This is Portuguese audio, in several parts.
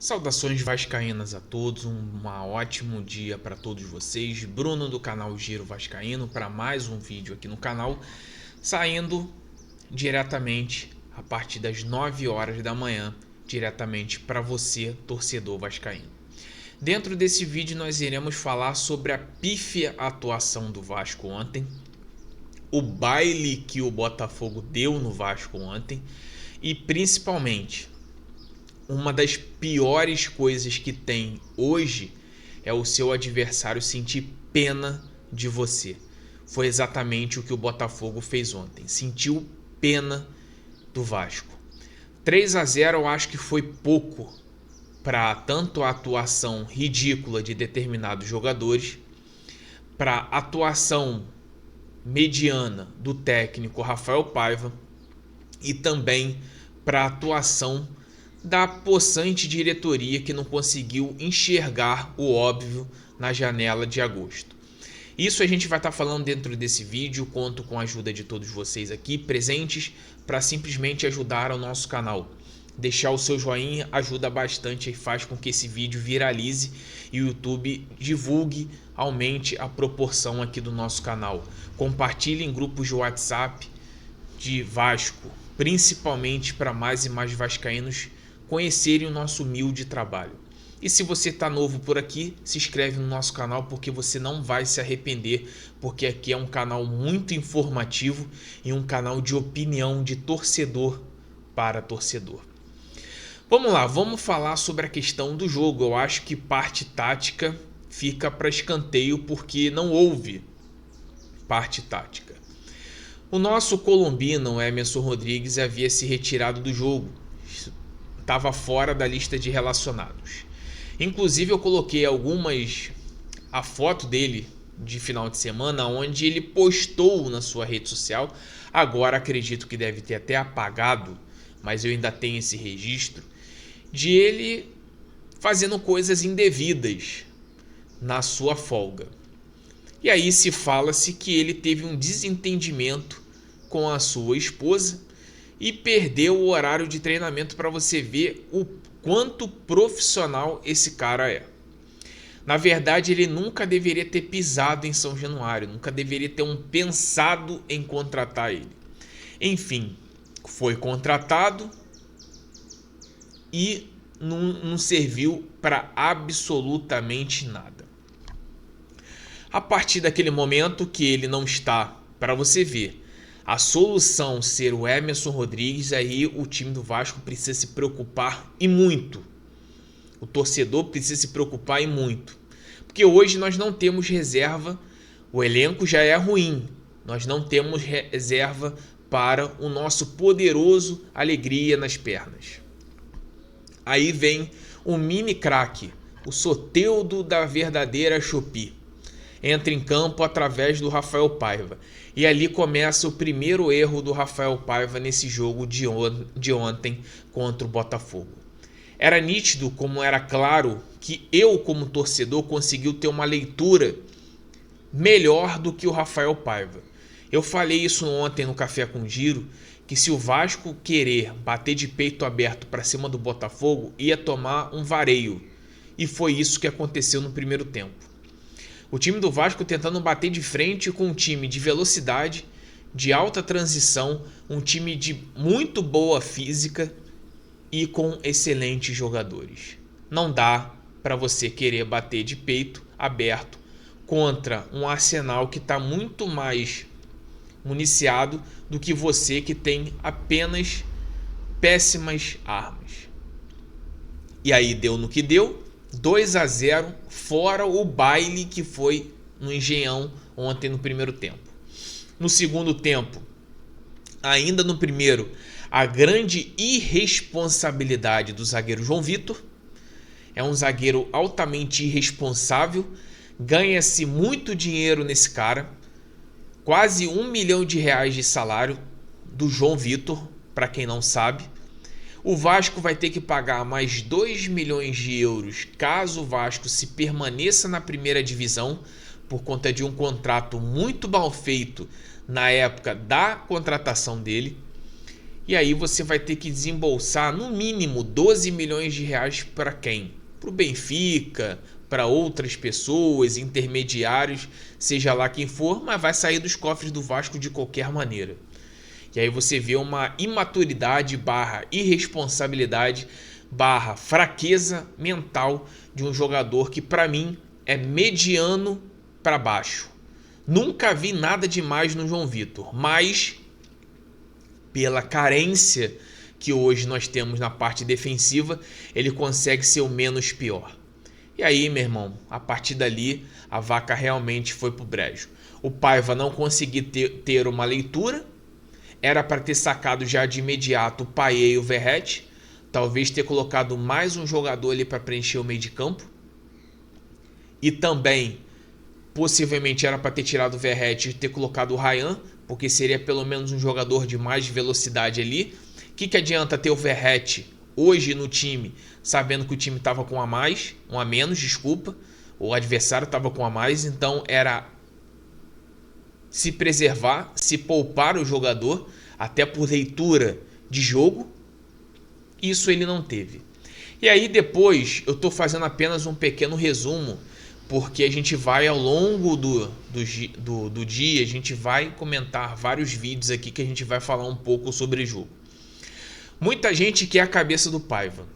Saudações vascaínas a todos, um ótimo dia para todos vocês. Bruno do canal Giro Vascaíno para mais um vídeo aqui no canal, saindo diretamente a partir das 9 horas da manhã, diretamente para você, torcedor vascaíno. Dentro desse vídeo nós iremos falar sobre a pífia atuação do Vasco ontem, o baile que o Botafogo deu no Vasco ontem e principalmente uma das piores coisas que tem hoje é o seu adversário sentir pena de você. Foi exatamente o que o Botafogo fez ontem. Sentiu pena do Vasco. 3-0 eu acho que foi pouco para tanto a atuação ridícula de determinados jogadores, para a atuação mediana do técnico Rafael Paiva e também para a atuação da possante diretoria que não conseguiu enxergar o óbvio na janela de agosto. Isso a gente vai estar falando dentro desse vídeo, conto com a ajuda de todos vocês aqui presentes para simplesmente ajudar o nosso canal. Deixar o seu joinha ajuda bastante e faz com que esse vídeo viralize e o YouTube divulgue, aumente a proporção aqui do nosso canal. Compartilhe em grupos de WhatsApp de Vasco, principalmente para mais e mais vascaínos conhecerem o nosso humilde trabalho. E se você está novo por aqui, se inscreve no nosso canal porque você não vai se arrepender, porque aqui é um canal muito informativo e um canal de opinião de torcedor para torcedor. Vamos lá, vamos falar sobre a questão do jogo. Eu acho que parte tática fica para escanteio porque não houve parte tática. O nosso colombino Emerson Rodrigues havia se retirado do jogo. Estava fora da lista de relacionados. Inclusive eu coloquei a foto dele de final de semana, onde ele postou na sua rede social. Agora acredito que deve ter até apagado, mas eu ainda tenho esse registro de ele fazendo coisas indevidas na sua folga. E aí se fala-se que ele teve um desentendimento com a sua esposa e perdeu o horário de treinamento, para você ver o quanto profissional esse cara é. Na verdade, ele nunca deveria ter pisado em São Januário, nunca deveria ter pensado em contratar ele. Enfim, foi contratado e não serviu para absolutamente nada. A partir daquele momento que ele não está, para você ver, a solução ser o Emerson Rodrigues, aí o time do Vasco precisa se preocupar e muito. O torcedor precisa se preocupar e muito. Porque hoje nós não temos reserva, o elenco já é ruim. Nós não temos reserva para o nosso poderoso Alegria nas pernas. Aí vem o mini craque, o Soteldo da verdadeira Shopee. Entra em campo através do Rafael Paiva. E ali começa o primeiro erro do Rafael Paiva nesse jogo de ontem contra o Botafogo. Era nítido, como era claro, que eu como torcedor conseguiu ter uma leitura melhor do que o Rafael Paiva. Eu falei isso ontem no Café com Giro, que se o Vasco querer bater de peito aberto para cima do Botafogo, ia tomar um vareio. E foi isso que aconteceu no primeiro tempo. O time do Vasco tentando bater de frente com um time de velocidade, de alta transição, um time de muito boa física e com excelentes jogadores. Não dá para você querer bater de peito aberto contra um Arsenal que está muito mais municiado do que você, que tem apenas péssimas armas. E aí deu no que deu. 2-0, fora o baile que foi no Engenhão ontem no primeiro tempo. No segundo tempo, ainda no primeiro, a grande irresponsabilidade do zagueiro João Vitor. É um zagueiro altamente irresponsável, ganha-se muito dinheiro nesse cara, quase R$1 milhão de salário do João Vitor, para quem não sabe. O Vasco vai ter que pagar mais 2 milhões de euros caso o Vasco se permaneça na primeira divisão, por conta de um contrato muito mal feito na época da contratação dele. E aí você vai ter que desembolsar no mínimo 12 milhões de reais para quem? Para o Benfica, para outras pessoas, intermediários, seja lá quem for, mas vai sair dos cofres do Vasco de qualquer maneira. E aí você vê uma imaturidade barra irresponsabilidade barra fraqueza mental de um jogador que para mim é mediano para baixo. Nunca vi nada demais no João Vitor, mas pela carência que hoje nós temos na parte defensiva, ele consegue ser o menos pior. E aí, meu irmão, a partir dali, a vaca realmente foi pro brejo. O Paiva não conseguiu ter uma leitura, era para ter sacado já de imediato o Payet e o Verratti, talvez ter colocado mais um jogador ali para preencher o meio de campo, e também, possivelmente, era para ter tirado o Verratti e ter colocado o Ryan, porque seria pelo menos um jogador de mais velocidade ali. O que adianta ter o Verratti hoje no time, sabendo que o time estava com um a menos, desculpa, o adversário estava com a mais, então era se preservar, se poupar o jogador, até por leitura de jogo. Isso ele não teve. E aí depois eu estou fazendo apenas um pequeno resumo, porque a gente vai ao longo do dia, a gente vai comentar vários vídeos aqui que a gente vai falar um pouco sobre o jogo. Muita gente quer a cabeça do Paiva.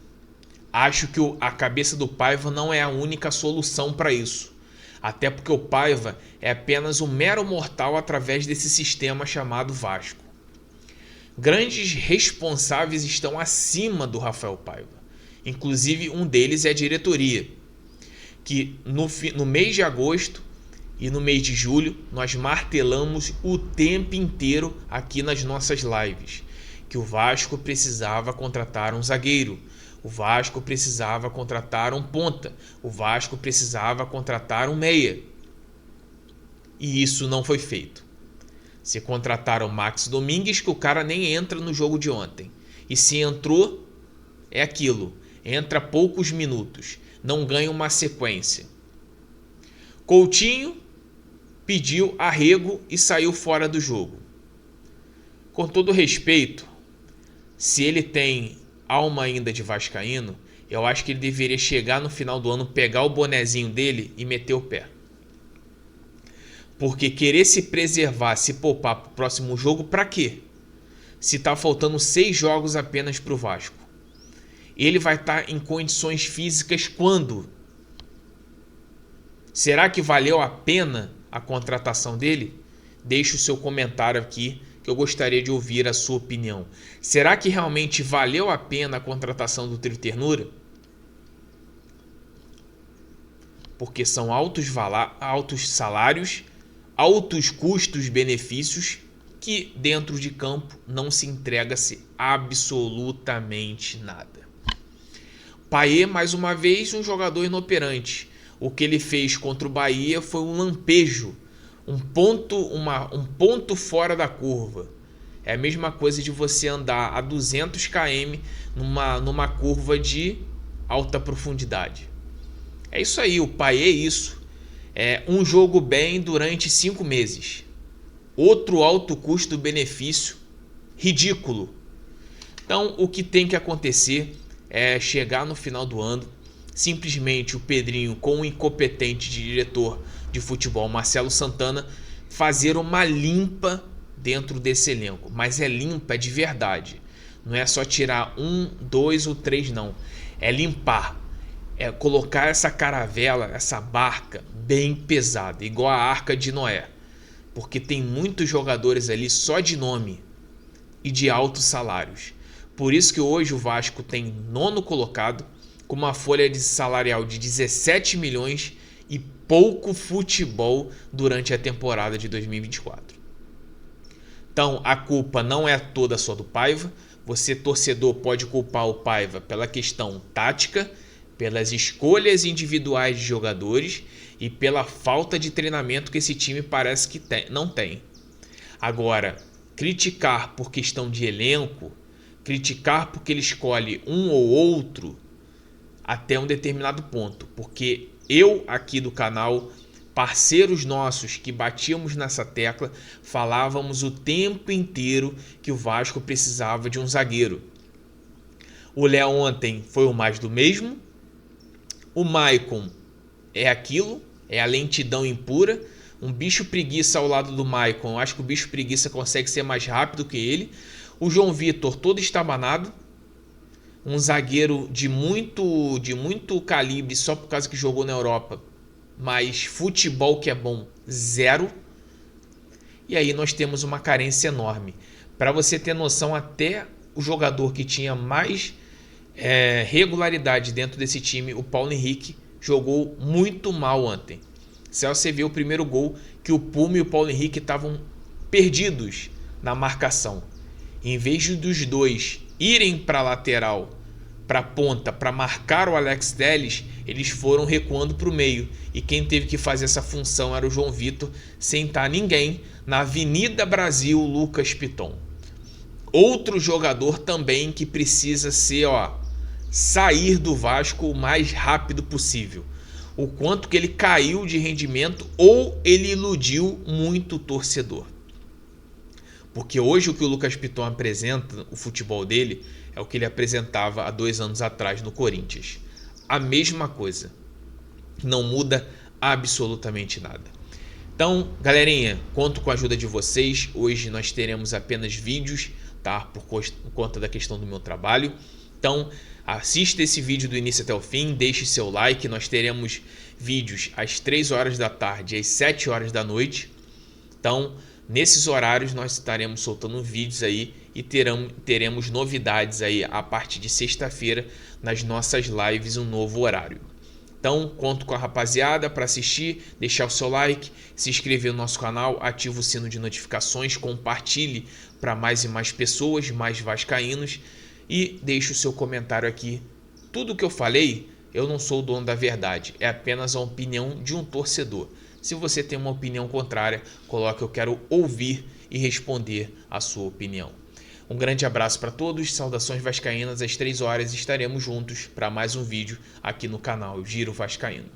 Acho que a cabeça do Paiva não é a única solução para isso. Até porque o Paiva é apenas um mero mortal através desse sistema chamado Vasco. Grandes responsáveis estão acima do Rafael Paiva. Inclusive um deles é a diretoria, que no mês de agosto e no mês de julho nós martelamos o tempo inteiro aqui nas nossas lives que o Vasco precisava contratar um zagueiro, o Vasco precisava contratar um ponta, o Vasco precisava contratar um meia. E isso não foi feito. Se contrataram o Max Domingues, que o cara nem entra no jogo de ontem. E se entrou, é aquilo, entra poucos minutos, não ganha uma sequência. Coutinho pediu arrego e saiu fora do jogo. Com todo respeito, se ele tem alma ainda de vascaíno, eu acho que ele deveria chegar no final do ano, pegar o bonezinho dele e meter o pé. Porque querer se preservar, se poupar para o próximo jogo, para quê? Se está faltando 6 jogos apenas para o Vasco. Ele vai estar em condições físicas quando? Será que valeu a pena a contratação dele? Deixe o seu comentário aqui, que eu gostaria de ouvir a sua opinião. Será que realmente valeu a pena a contratação do Trio Ternura? Porque são altos salários, altos custos-benefícios, que dentro de campo não se entrega-se absolutamente nada. Payet, mais uma vez, um jogador inoperante. O que ele fez contra o Bahia foi um lampejo, um ponto fora da curva. É a mesma coisa de você andar a 200 km numa curva de alta profundidade. É isso aí, o Payet é isso. É um jogo bem durante 5 meses. Outro alto custo-benefício ridículo. Então, o que tem que acontecer é chegar no final do ano, simplesmente o Pedrinho, com o incompetente de diretor de futebol Marcelo Santana, fazer uma limpa dentro desse elenco. Mas é limpa de verdade. Não é só tirar 1, 2 ou 3, não. É limpar. É colocar essa caravela, essa barca bem pesada, igual a Arca de Noé. Porque tem muitos jogadores ali só de nome e de altos salários. Por isso que hoje o Vasco tem 9º colocado, com uma folha de salarial de 17 milhões e pouco futebol durante a temporada de 2024. Então a culpa não é toda só do Paiva. Você, torcedor, pode culpar o Paiva pela questão tática, pelas escolhas individuais de jogadores e pela falta de treinamento que esse time parece que não tem. Agora, criticar por questão de elenco, criticar porque ele escolhe um ou outro até um determinado ponto, porque eu aqui do canal parceiros nossos que batíamos nessa tecla, falávamos o tempo inteiro que o Vasco precisava de um zagueiro. O Léo ontem foi o mais do mesmo. O Maicon é aquilo, é a lentidão impura. Um bicho preguiça ao lado do Maicon, eu acho que o bicho preguiça consegue ser mais rápido que ele. O João Vitor todo estabanado. Um zagueiro de muito calibre só por causa que jogou na Europa. Mas futebol que é bom, zero. E aí nós temos uma carência enorme. Para você ter noção, até o jogador que tinha mais regularidade dentro desse time, o Paulo Henrique, jogou muito mal ontem. Se você vê o primeiro gol, que o Puma e o Paulo Henrique estavam perdidos na marcação. Em vez dos dois irem para a lateral, para a ponta, para marcar o Alex Telles, eles foram recuando para o meio. E quem teve que fazer essa função era o João Vitor, sem estar ninguém na Avenida Brasil, Lucas Piton. Outro jogador também que precisa sair do Vasco o mais rápido possível. O quanto que ele caiu de rendimento ou ele iludiu muito o torcedor. Porque hoje o que o Lucas Piton apresenta, o futebol dele, é o que ele apresentava há 2 anos atrás no Corinthians. A mesma coisa. Não muda absolutamente nada. Então, galerinha, conto com a ajuda de vocês. Hoje nós teremos apenas vídeos, tá? Por conta da questão do meu trabalho. Então, assista esse vídeo do início até o fim, deixe seu like. Nós teremos vídeos às 3 horas da tarde e às 7 horas da noite. Então, nesses horários nós estaremos soltando vídeos aí e teremos novidades aí a partir de sexta-feira nas nossas lives, um novo horário. Então, conto com a rapaziada para assistir, deixar o seu like, se inscrever no nosso canal, ativa o sino de notificações, compartilhe para mais e mais pessoas, mais vascaínos e deixe o seu comentário aqui. Tudo que eu falei, eu não sou o dono da verdade, é apenas a opinião de um torcedor. Se você tem uma opinião contrária, coloque "eu quero ouvir" e responder a sua opinião. Um grande abraço para todos, saudações vascaínas, às 3 horas estaremos juntos para mais um vídeo aqui no canal Giro Vascaíno.